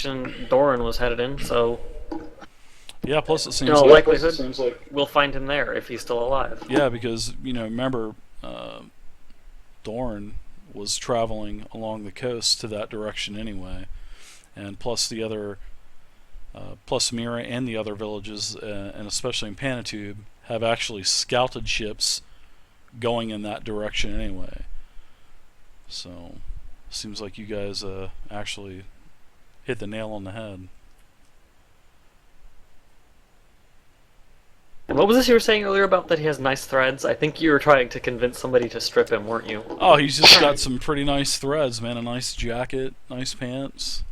Doran was headed in, so Yeah, plus it in seems all like... likelihood, we'll find him there if he's still alive. Yeah, because, remember, Doran was traveling along the coast to that direction anyway. And plus the other... plus Mira and the other villages, and especially in Panatube, have actually scouted ships going in that direction anyway. So, seems like you guys actually hit the nail on the head. What was this you were saying earlier about that he has nice threads? I think you were trying to convince somebody to strip him, weren't you? Oh, he's just got some pretty nice threads, man. A nice jacket, nice pants.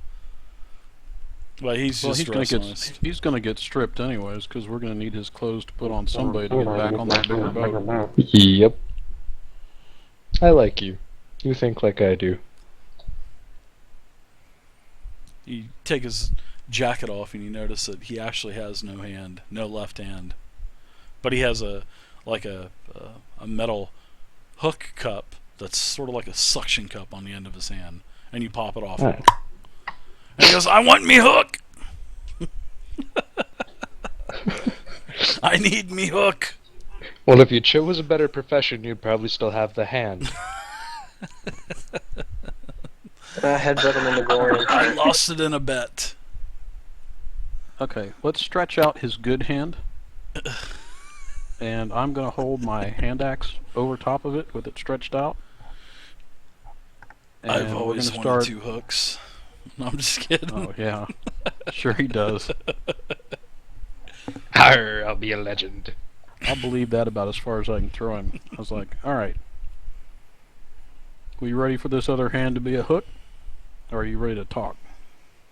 But he's just nice. He's gonna get stripped anyways, because we're gonna need his clothes to put on somebody to get back on that bigger boat. Yep. I like you. You think like I do. You take his jacket off and you notice that he actually has no hand, no left hand. But he has a metal hook cup that's sort of like a suction cup on the end of his hand, and you pop it off. Right. And he goes, "I want me hook! I need me hook!" Well, if you chose a better profession, you'd probably still have the hand. Headbutt him in the groin. I lost it in a bet. Okay, let's stretch out his good hand. And I'm gonna hold my hand axe over top of it with it stretched out. And I've always we're wanted gonna start... 2 hooks. No, I'm just kidding. Oh yeah, sure he does. Arr, I'll be a legend. I'll believe that about as far as I can throw him. I was like, alright. We ready for this other hand to be a hook? Or are you ready to talk?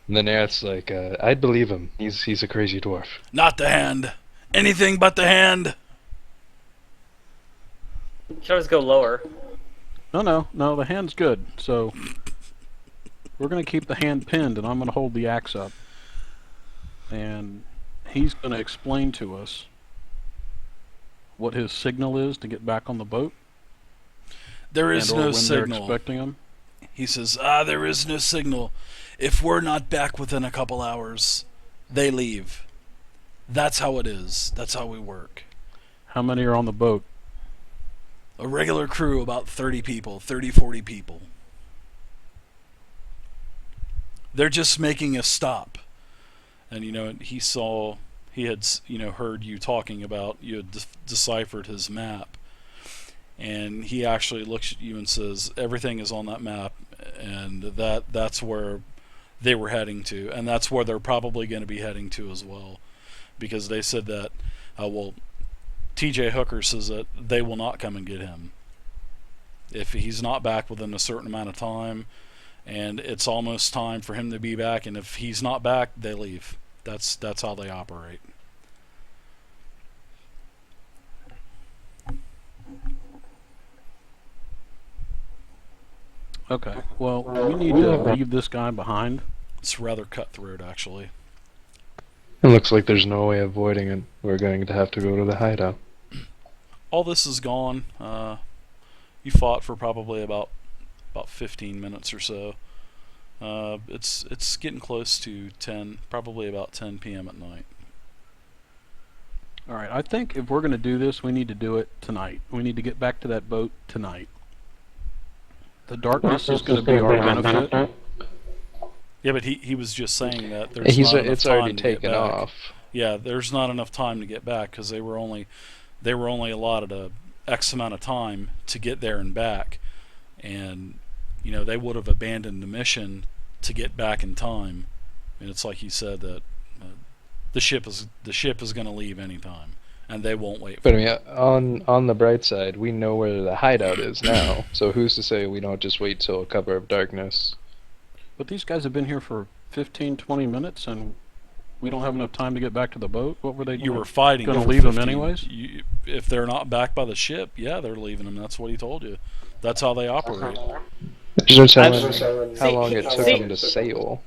And then Aerith's like, I'd believe him. He's a crazy dwarf. Not the hand. Anything but the hand. You can always go lower. No, the hand's good. So, we're going to keep the hand pinned, and I'm going to hold the axe up. And he's going to explain to us what his signal is to get back on the boat. There is and no or when signal. They're expecting him. He says, there is no signal. If we're not back within a couple hours, they leave. That's how it is. That's how we work. How many are on the boat? A regular crew, about 30 people, 30, 40 people. They're just making a stop. And, he had, heard you talking about, you had deciphered his map. And he actually looks at you and says, everything is on that map, and that's where they were heading to. And that's where they're probably going to be heading to as well. Because they said that, TJ Hooker says that they will not come and get him. If he's not back within a certain amount of time, and it's almost time for him to be back, and if he's not back, they leave. That's how they operate. Okay, well, we need to leave this guy behind. It's rather cutthroat, actually. It looks like there's no way of avoiding it. We're going to have to go to the hideout. All this is gone. You fought for probably about 15 minutes or so. It's getting close to 10, probably about 10 p.m. at night. Alright, I think if we're going to do this, we need to do it tonight. We need to get back to that boat tonight. The darkness is going to be our benefit. Yeah, but he was just saying that there's not enough It's time already to get taken back. off. Yeah, there's not enough time to get back because they were only allotted a X amount of time to get there and back, and they would have abandoned the mission to get back in time. And it's like he said that the ship is going to leave anytime, and they won't wait. But I mean, on the bright side, we know where the hideout is now. So who's to say we don't just wait till a cover of darkness? But these guys have been here for 15, 20 minutes, and we don't have enough time to get back to the boat? What were they doing? You were fighting. Going to for leave them 15. anyways? If they're not back by the ship, yeah, they're leaving them. That's what he told you. That's how they operate. Just how long it took them to sail.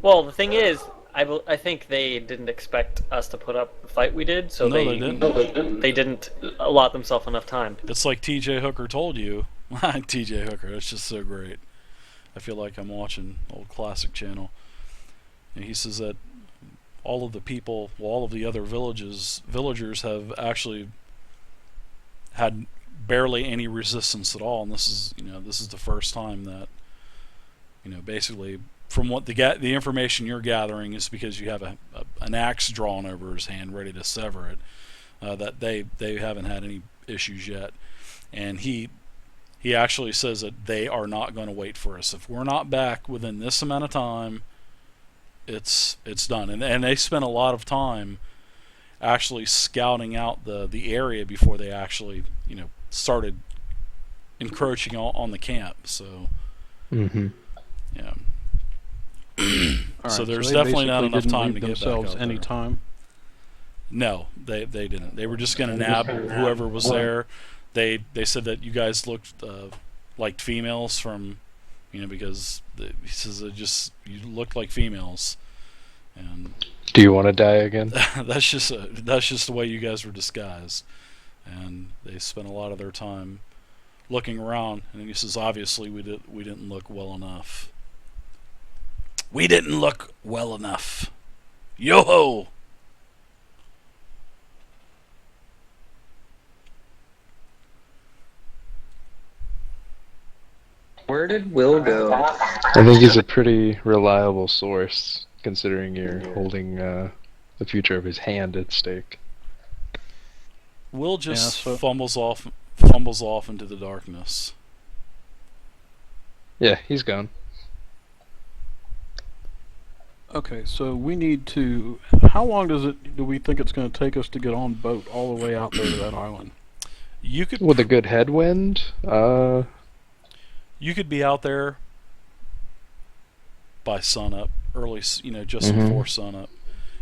Well, the thing is, I think they didn't expect us to put up the fight we did, so No, they didn't. They didn't allot themselves enough time. It's like TJ Hooker told you. TJ Hooker, that's just so great. I feel like I'm watching old classic channel. And he says that all of the people, well, all of the other villagers have actually had barely any resistance at all, and this is the first time that, basically, from what the information you're gathering is because you have an axe drawn over his hand ready to sever it, that they haven't had any issues yet. And he actually says that they are not going to wait for us. If we're not back within this amount of time, it's done. And they spent a lot of time actually scouting out the area before they actually started encroaching on the camp. So Mm-hmm. yeah. All So right, there's they definitely not basically enough didn't time leave to get back themselves out any there. time. No, they didn't. They were just going to nab whoever was there. They said that you guys looked like females from, because he says you looked like females, and Do you want to die again? that's just the way you guys were disguised. And they spent a lot of their time looking around, and he says, obviously we didn't look well enough. We didn't look well enough. Yo ho! Where did Will go? I think he's a pretty reliable source, considering you're holding the future of his hand at stake. Will just so- fumbles off into the darkness. Yeah, he's gone. Okay, so we need to. How long do we think it's going to take us to get on boat all the way out there to that island? You could With a good headwind, you could be out there by sunup, early, just Mhm. before sunup.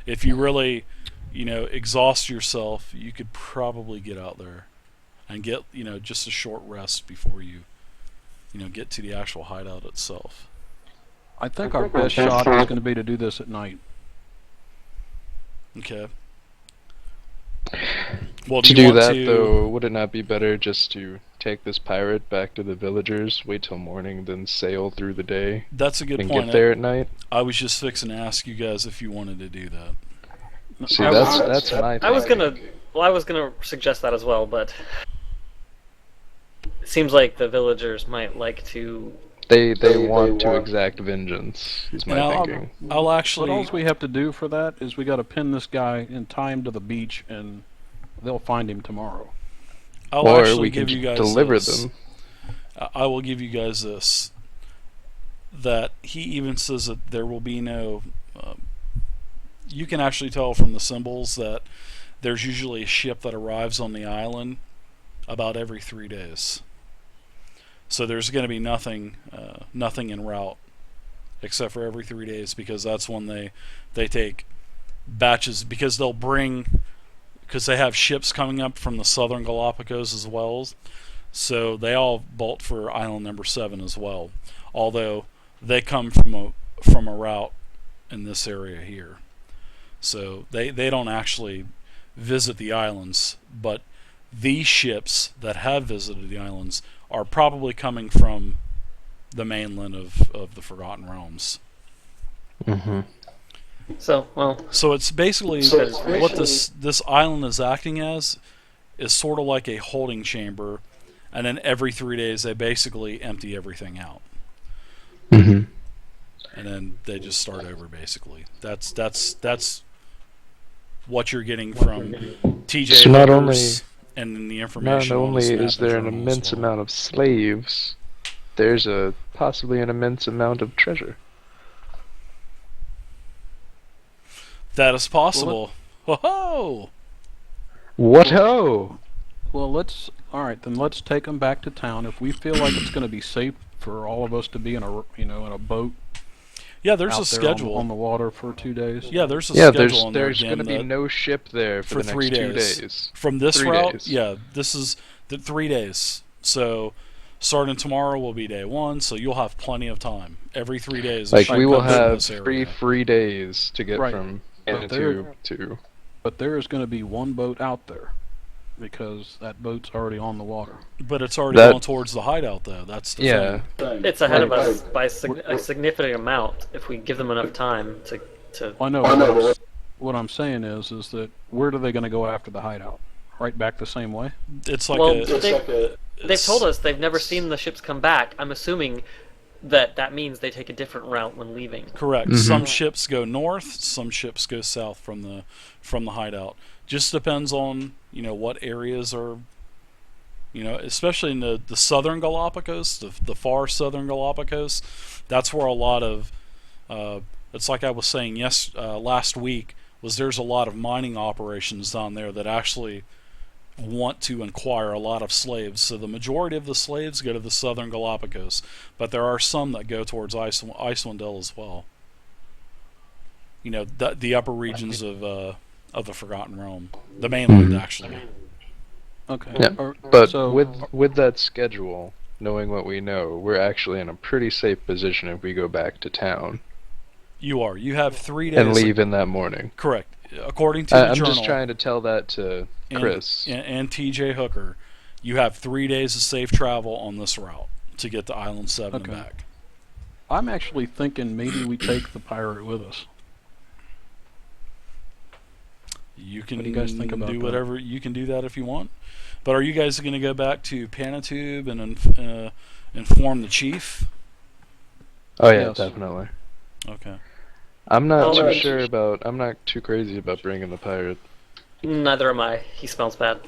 If you really, exhaust yourself, you could probably get out there and get, just a short rest before you, get to the actual hideout itself. I think our best shot is going to be to do this at night. Okay. Well, do to you do want that, to, though, would it not be better just to take this pirate back to the villagers, wait till morning, then sail through the day, That's a good and point. get there at night? I was just fixing to ask you guys if you wanted to do that. See, I that's my I was thinking. gonna suggest that as well, but it seems like the villagers might like to. They want to exact vengeance, is my And I'll- thinking. I'll What actually, all we have to do for that is we got to pin this guy and tie him to the beach, and they'll find him tomorrow. I'll Or actually we can give you guys deliver this. them. I will give you guys this. That he even says that there will be no. You can actually tell from the symbols that there's usually a ship that arrives on the island about every 3 days. So there's going to be nothing en route except for every 3 days, because that's when they take batches, because they have ships coming up from the southern Galapagos as well. So they all bolt for island number 7 as well, although they come from a route in this area here. So they don't actually visit the islands, but these ships that have visited the islands are probably coming from the mainland of the Forgotten Realms. Mm-hmm. So, well, So it's basically So- what this island is acting as is sort of like a holding chamber, and then every 3 days they basically empty everything out, Mm-hmm. and then they just start over. Basically, that's what you're getting from TJ So not Hookers, and then the Not information. on only his is map there an journal as immense well. amount of slaves, there's possibly an immense amount of treasure. That is possible. Ho-ho! What ho! Well, all right, then let's take them back to town. If we feel like it's going to be safe for all of us to be in a boat Yeah, there's out a there schedule. on the water for 2 days. Yeah, there's a Yeah, schedule on there there's again going to be that- no ship there for for the 3 next 2 days. days. From this 3 route. days. Yeah, this is the 3 days. So starting tomorrow will be day 1, so you'll have plenty of time. Every 3 days. Like, you we will come through have this 3 area. free days to get Right. from But Innu to... But there is going to be one boat out there because that boat's already on the water. But it's already That- going towards the hideout, though. That's the Yeah. thing. it's ahead of us by a significant amount if we give them enough time to to. I know. What I'm saying is that where are they going to go after the hideout? Right back the same way? It's like Well, a. they've told us they've never seen the ships come back. I'm assuming that means they take a different route when leaving. Correct. Mhm. Some ships go north, some ships go south from the hideout. Just depends on what areas are, especially in the southern Galapagos, the far southern Galapagos. That's where a lot of it's like I was saying last week, was there's a lot of mining operations down there that actually want to acquire a lot of slaves. So the majority of the slaves go to the southern Galapagos, but there are some that go towards Icelandel as well. The upper regions of the Forgotten Realm, the mainland actually. Okay. Yeah, Or- But so, with that schedule, knowing what we know, we're actually in a pretty safe position if we go back to town You have 3 days. and leave in that morning. Correct. According to the I'm journal. just trying to tell that to Chris. And TJ Hooker, you have 3 days of safe travel on this route to get to Island 7 Okay. and back. I'm actually thinking maybe we take the pirate with us. You can What do you guys think about do that? whatever you can do that if you want. But are you guys going to go back to Panatube and inform the chief? Oh yeah, Yes. definitely. Okay. I'm not Well, too right. sure about. I'm not too crazy about bringing the pirate, Neither am I. He smells bad.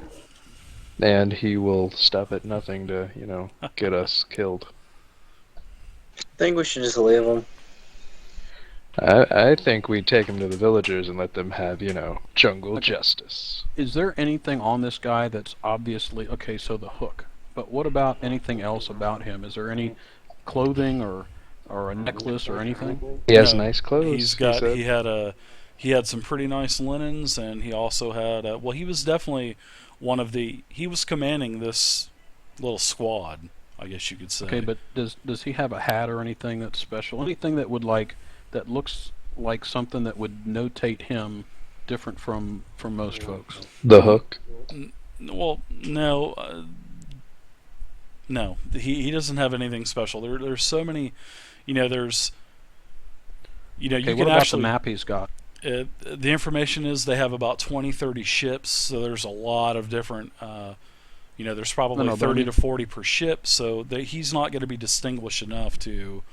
and he will stop at nothing to, get us killed. I think we should just leave him. I think we take him to the villagers and let them have, jungle justice. Is there anything on this guy that's obviously okay? So the hook, but what about anything else about him? Is there any clothing or a necklace or anything? He has No, nice clothes. He had some pretty nice linens, and he also had he was definitely he was commanding this little squad, I guess you could say. Okay, but does he have a hat or anything that's special? Anything that that looks like something that would notate him different from most folks? The hook. Well, no, no, he doesn't have anything special. There's so many, there's, you Okay, can what about actually the map he's got? the information is they have about 20-30 ships, so there's a lot of different. There's probably No, 30 to 40 per ship, so he's not going to be distinguished enough to.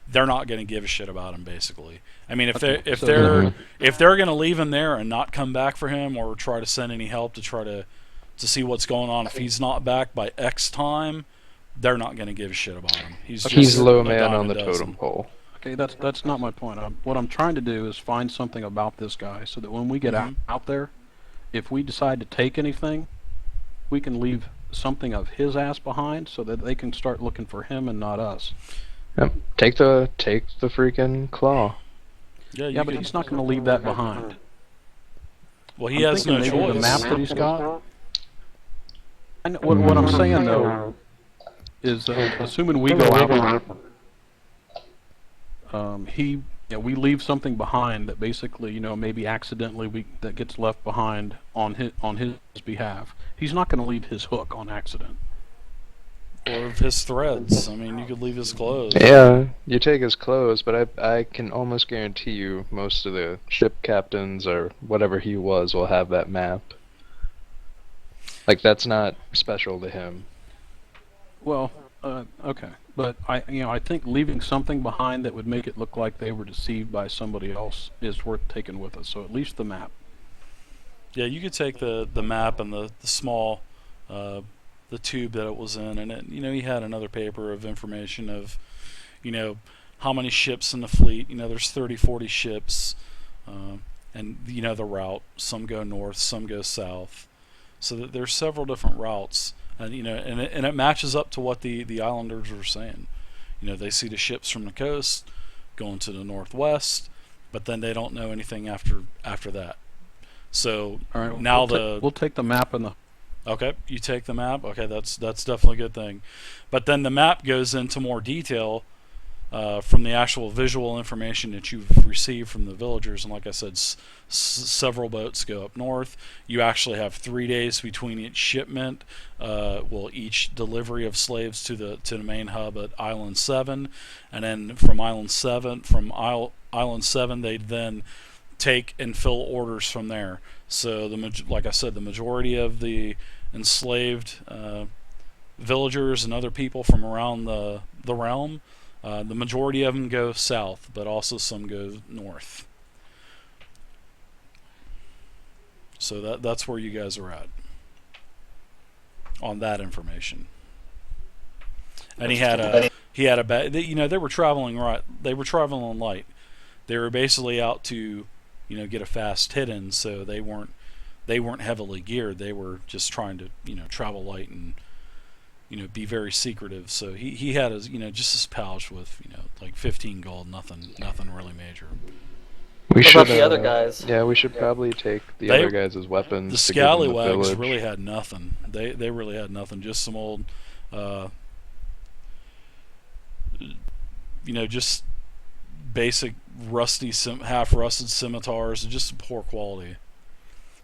They're not going to give a shit about him, basically. I mean, if they're going to leave him there and not come back for him, or try to send any help to try to see what's going on, if he's not back by X time, they're not going to give a shit about him. He's just Low a man dime on a the dozen. totem pole. Okay, that's not my point. What I'm trying to do is find something about this guy so that when we get out there, if we decide to take anything, we can leave something of his ass behind so that they can start looking for him and not us. Yep. Take the freaking claw. Yeah, Yeah, but he's not going to leave that behind. Well, he I'm has no thinking maybe choice. the map that he's got. I know, what I'm saying though is that assuming we go out, we leave something behind that basically, maybe accidentally that gets left behind on his behalf. He's not going to leave his hook on accident. Or of his threads. I mean, you could leave his clothes. Yeah, you take his clothes, but I can almost guarantee you most of the ship captains or whatever he was will have that map. Like, that's not special to him. Well, okay, but I think leaving something behind that would make it look like they were deceived by somebody else is worth taking with us. So at least the map. Yeah, you could take the map and the small the tube that it was in, and he had another paper of information of how many ships in the fleet. There's 30-40 ships, and the route. Some go north, some go south, so that there's several different routes, and and it matches up to what the islanders were saying. They see the ships from the coast going to the northwest, but then they don't know anything after that. So All right. now we'll take the map and the. Okay, you take the map. Okay, that's definitely a good thing. But then the map goes into more detail from the actual visual information that you've received from the villagers. And like I said, several boats go up north. You actually have 3 days between each shipment. Each delivery of slaves to the main hub at Island 7, and then from Island 7, from Island 7, they'd then take and fill orders from there. So like I said, the majority of the enslaved villagers and other people from around the realm, the majority of them go south, but also some go north. So that's where you guys are at on that information. And he had a bad. They were traveling right. They were traveling light. They were basically out to, get a fast hit in. So they weren't heavily geared. They were just trying to, travel light and, be very secretive. So he had his, just his pouch with, like 15 gold. Nothing really major. We What about the other guys? Yeah, we should probably take the They- other guys as weapons. The to give them the scallywags village. really had nothing. They really had nothing. Just some old, just basic rusty, half-rusted scimitars, and just some poor quality.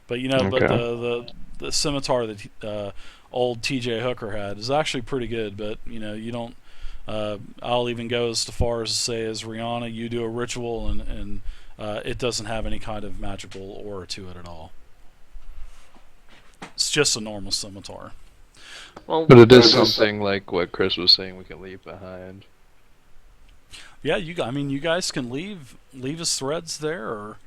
But but the scimitar that old T.J. Hooker had is actually pretty good. But you don't. I'll even go as far as to say, as Rihanna, you do a ritual and it doesn't have any kind of magical aura to it at all. It's just a normal scimitar. Well, But it is something like what Chris was saying we can leave behind. Yeah, you guys can leave his threads there, or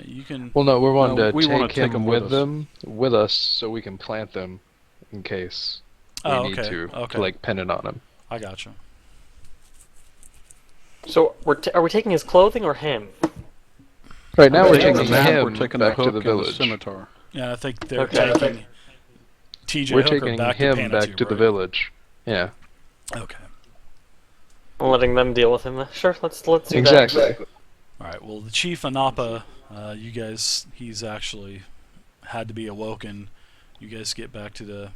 you can. Well, no, we're wanting No, to we wanna take take him 'em with us, so we can plant them in case we Oh, need okay, to okay. like pin it on him. I gotcha. so are we taking his clothing or him? Right now, We're we're taking taking the map, him we're taking back the to hook the and village. scimitar. Yeah, I think they're Okay. taking TJ We're Hooker taking back him to back to the Panatube, village. Yeah, right? Okay. I'm letting them deal with him. Sure, let's do exactly. that. All right. Well, the Chief Anapa, you guys, he's actually had to be awoken. You guys get back to the,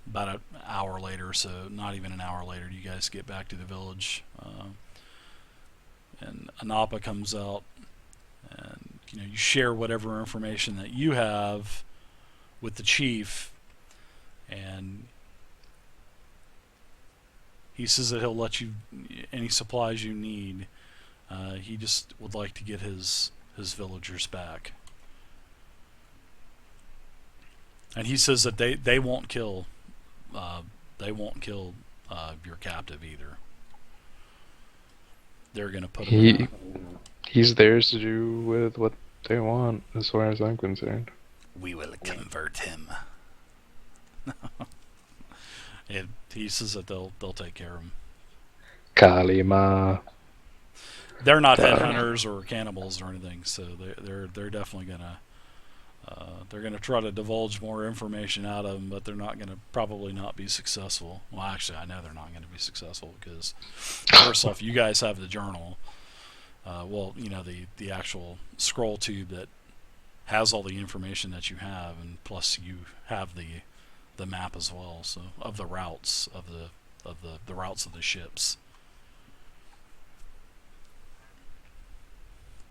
about an hour later, so not even an hour later, you guys get back to the village. And Anapa comes out, and you share whatever information that you have with the chief, and he says that he'll let you any supplies you need. He just would like to get his villagers back, and he says that they won't kill your captive either. They're gonna put him in He's theirs to do with what they want, as far as I'm concerned. We will convert him. And he says that they'll take care of him. Kalima. They're not headhunters or cannibals or anything, so they're definitely gonna they're gonna try to divulge more information out of him, but they're not gonna probably not be successful. Well, actually, I know they're not gonna be successful because first off, you guys have the journal. The actual scroll tube that has all the information that you have, and plus you have the map as well, so of the routes of the routes of the ships.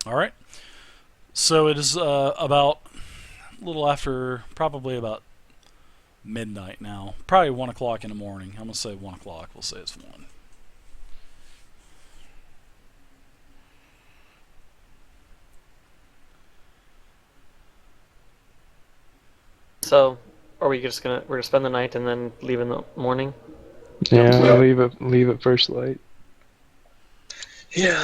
All right. So it is about a little after, probably about midnight now. Probably 1 o'clock in the morning. I'm gonna say 1 o'clock. We'll say it's 1. So, are we just we're gonna spend the night and then leave in the morning? Yeah, we'll leave it first light. Yeah.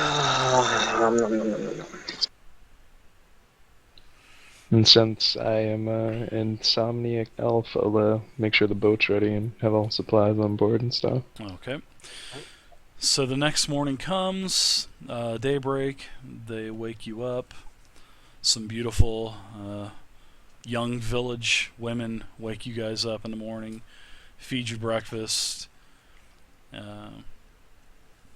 And since I am an insomniac elf, I'll make sure the boat's ready and have all supplies on board and stuff. Okay. So the next morning comes, daybreak. They wake you up. Some beautiful young village women wake you guys up in the morning, feed you breakfast. They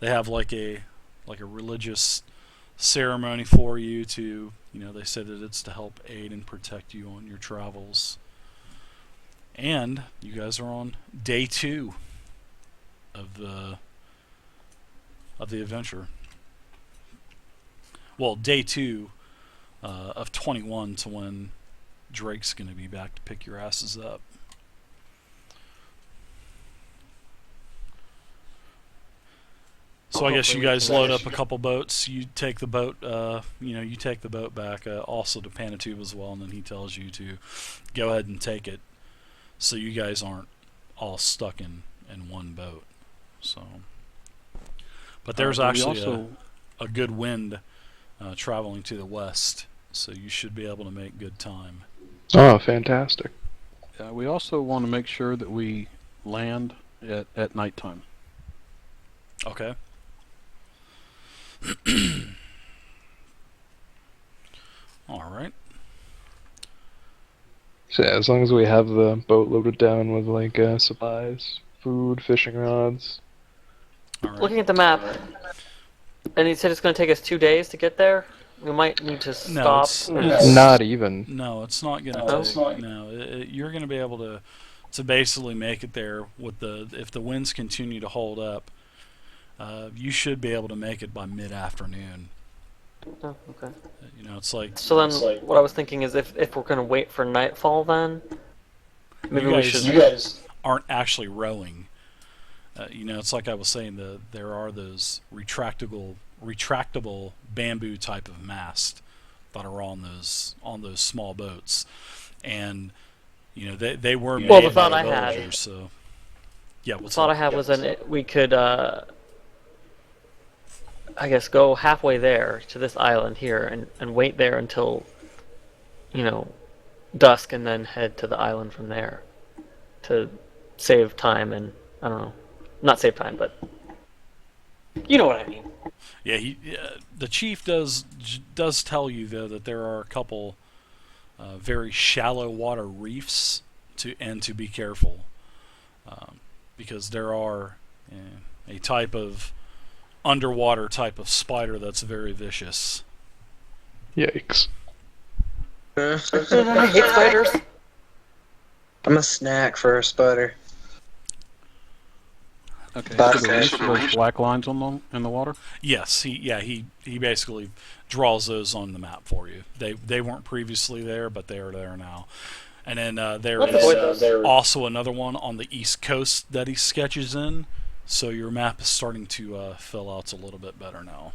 have like a religious ceremony for you to, they say that it's to help aid and protect you on your travels. And you guys are on day 2 of the adventure. Well, day 2 of 21 to when Drake's going to be back to pick your asses up. So I guess you Hopefully we guys can load manage. up a couple boats. You take the boat, you take the boat back, also to Panatube as well, and then he tells you to go ahead and take it, so you guys aren't all stuck in one boat. So, but there's we actually also a good wind traveling to the west, so you should be able to make good time. Oh, fantastic. we also want to make sure that we land at nighttime. Okay. All right. So yeah, as long as we have the boat loaded down with like supplies, food, fishing rods. All right. Looking at the map, and he said it's going to take us 2 days to get there. We might need to No, stop. it's Not even. No, it's not gonna No, take. it's not. No, you're gonna be able to basically make it there with if the winds continue to hold up. You should be able to make it by mid-afternoon. Oh, okay. You know, it's like So then, what I was thinking is, if we're going to wait for nightfall, then maybe we guys- should. you guys aren't actually rowing. You know, it's like I was saying. There are those retractable bamboo type of mast that are on those small boats, and you know they were made Well, the by thought the I had- villagers, so yeah. The What's thought I up? had was then we could, I guess, go halfway there to this island here and wait there until, dusk, and then head to the island from there to save time and, I don't know, not save time, but you know what I mean. Yeah, the chief does tell you though that there are a couple very shallow water reefs to be careful, because there are a type of underwater type of spider that's very vicious. Yikes. I hate spiders. I'm a snack for a spider. Okay. But- So the reefs are those black lines in the water. Yes, he basically draws those on the map for you. They weren't previously there, but they are there now. And then there Let's is avoid those. also another one on the east coast that he sketches in. So your map is starting to fill out a little bit better now.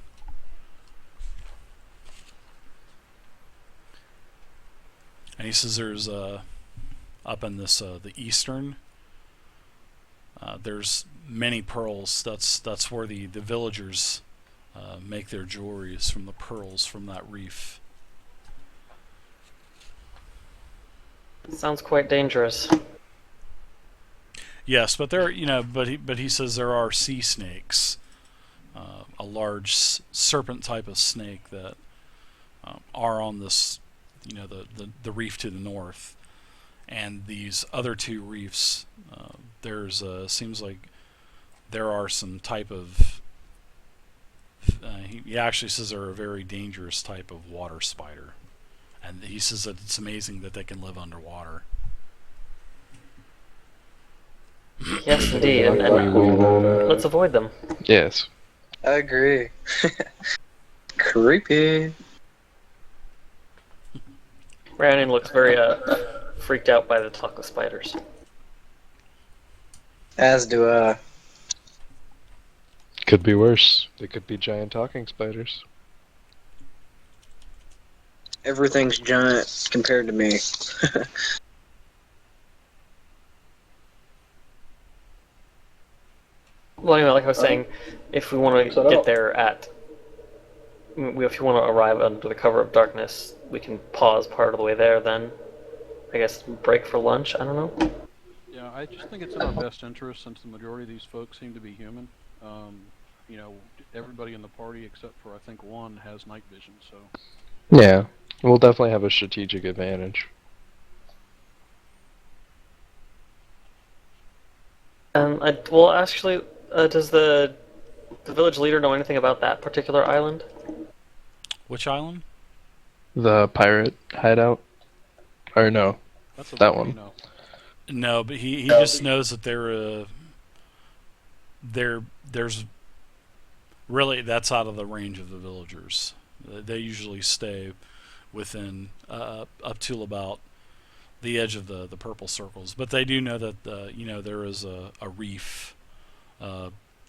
And he says there's up in this the eastern. There's many pearls. That's where the villagers make their jewelry, is from the pearls from that reef. Sounds quite dangerous. Yes, but but he says there are sea snakes, a large serpent type of snake that are on this, the reef to the north, and these other two reefs. There's seems like there are some type of. He actually says they're a very dangerous type of water spider, and he says that it's amazing that they can live underwater. Yes, indeed. And let's avoid them. Yes. I agree. Creepy. Brandon looks very freaked out by the talk of spiders. As do I. Could be worse. They could be giant talking spiders. Everything's giant compared to me. Well, anyway, like I was saying, if we want to get there if you want to arrive under the cover of darkness, we can pause part of the way there. Then, I guess break for lunch. I don't know. Yeah, I just think it's in our best interest, since the majority of these folks seem to be human. Everybody in the party except for I think one has night vision, so Yeah. We'll definitely have a strategic advantage. Well, actually, does the village leader know anything about that particular island? Which island? The pirate hideout? Or no. that's That about, one. No, but he just knows that there's really, that's out of the range of the villagers. They usually stay within up to about the edge of the purple circles, but they do know that there is a reef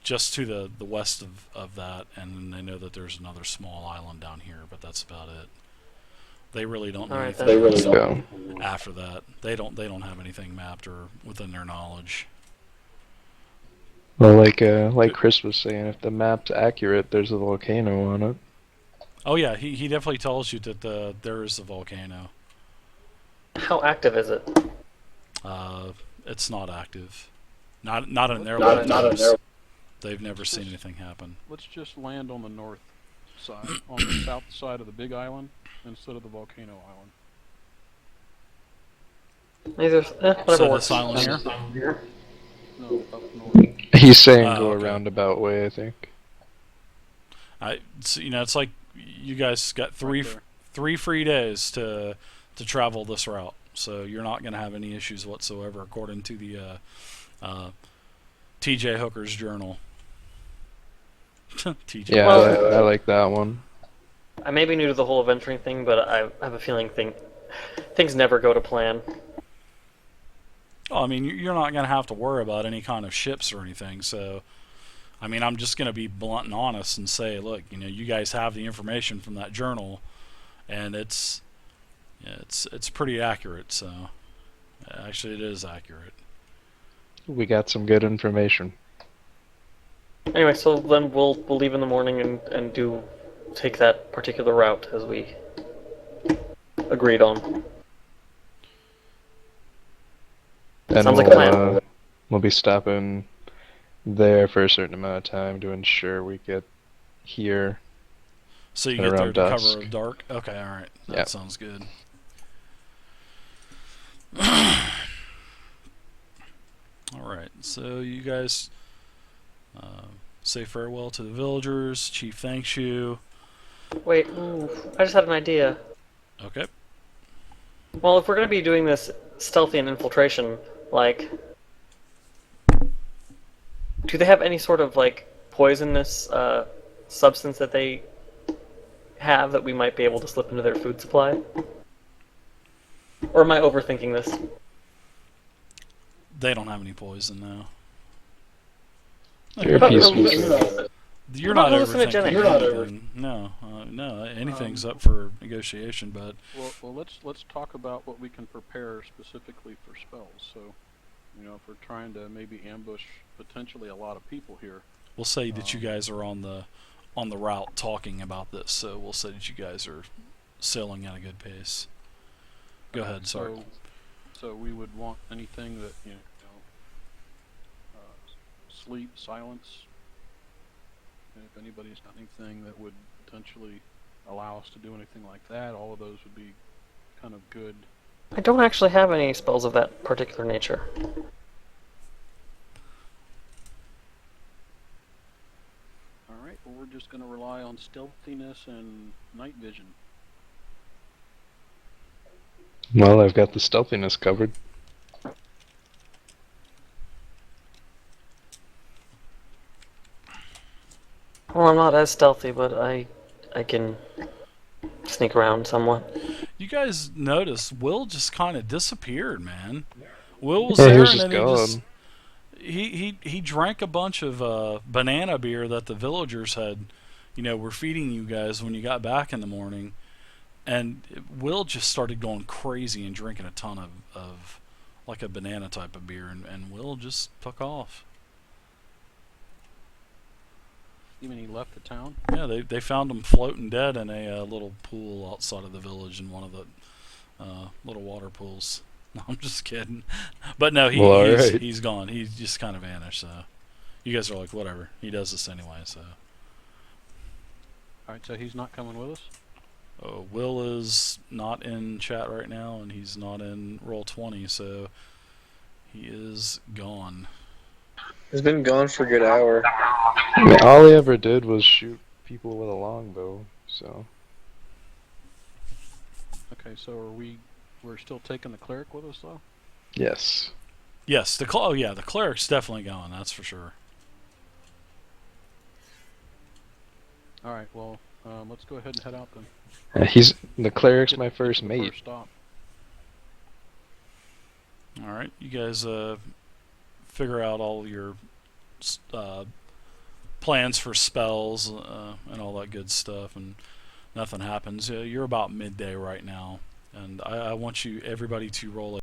just to the west of that, and then they know that there's another small island down here, but that's about it. They really don't know All right, anything then. else Go. after that. They don't have anything mapped or within their knowledge. Well, like Chris was saying, if the map's accurate, there's a volcano on it. Oh yeah, he definitely tells you that there is a volcano. How active is it? It's not active. Not in their lifetimes. They've never seen anything happen. Let's just land on the north side, on the south side of the big island, instead of the volcano island. Either, whatever So works. this island here. No, up north. He's saying go okay. a roundabout way, I think. It's like you guys got Right there. three free days to travel this route, so you're not going to have any issues whatsoever, according to the T.J. Hooker's journal. TJ. Yeah, Well- I like that one. I may be new to the whole adventuring thing, but I have a feeling things never go to plan. Well, I mean, you're not going to have to worry about any kind of ships or anything. So, I mean, I'm just going to be blunt and honest and say, look, you guys have the information from that journal, and it's pretty accurate. So, actually, it is accurate. We got some good information. Anyway, so then we'll leave in the morning and take that particular route as we agreed on. And Sounds like a plan. We'll be stopping there for a certain amount of time to ensure we get here. So you And get there around to dusk. cover of dark. Okay, all right, that Yep. sounds good. All right, so you guys say farewell to the villagers. Chief thanks you. Wait, I just had an idea. Okay. Well, if we're going to be doing this stealthy and infiltration, like, do they have any sort of, like, poisonous substance that they have that we might be able to slip into their food supply? Or am I overthinking this? They don't have any poison now. You're a But- peacemaker. You're What not about hallucinogenic? overthinking anything. No, anything's up for negotiation. But Well, let's talk about what we can prepare specifically for spells. So, if we're trying to maybe ambush potentially a lot of people here. we'll say that you guys are on the route talking about this. So we'll say that you guys are sailing at a good pace. Go ahead, sorry. So we would want anything that sleep, silence. And if anybody's got anything that would potentially allow us to do anything like that, all of those would be kind of good. I don't actually have any spells of that particular nature. All right. Well, we're just going to rely on stealthiness and night vision. Well, I've got the stealthiness covered. Well, I'm not as stealthy, but I can sneak around somewhat. You guys noticed Will just kind of disappeared, man. Will was Yeah, he there was and just then gone. he drank a bunch of banana beer that the villagers had, were feeding you guys when you got back in the morning, and Will just started going crazy and drinking a ton of like a banana type of beer, and Will just took off. You mean he left the town? Yeah, they found him floating dead in a little pool outside of the village in one of the little water pools. No, I'm just kidding. But no, Well, he's, alright. he's gone. He's just kind of vanished. So you guys are like, whatever. He does this anyway. So All right. So he's not coming with us. Will is not in chat right now, and he's not in Roll20. So he is gone. He's been gone for a good hour. I mean, all he ever did was shoot people with a longbow, so... Okay. So we're still taking the cleric with us though. Yes. Yes, the cleric's definitely gone. That's for sure. All right. Well, let's go ahead and head out then. The cleric's my first The mate. First stop. All right, you guys figure out all your plans for spells and all that good stuff, and nothing happens. You're about midday right now, and I want everybody to roll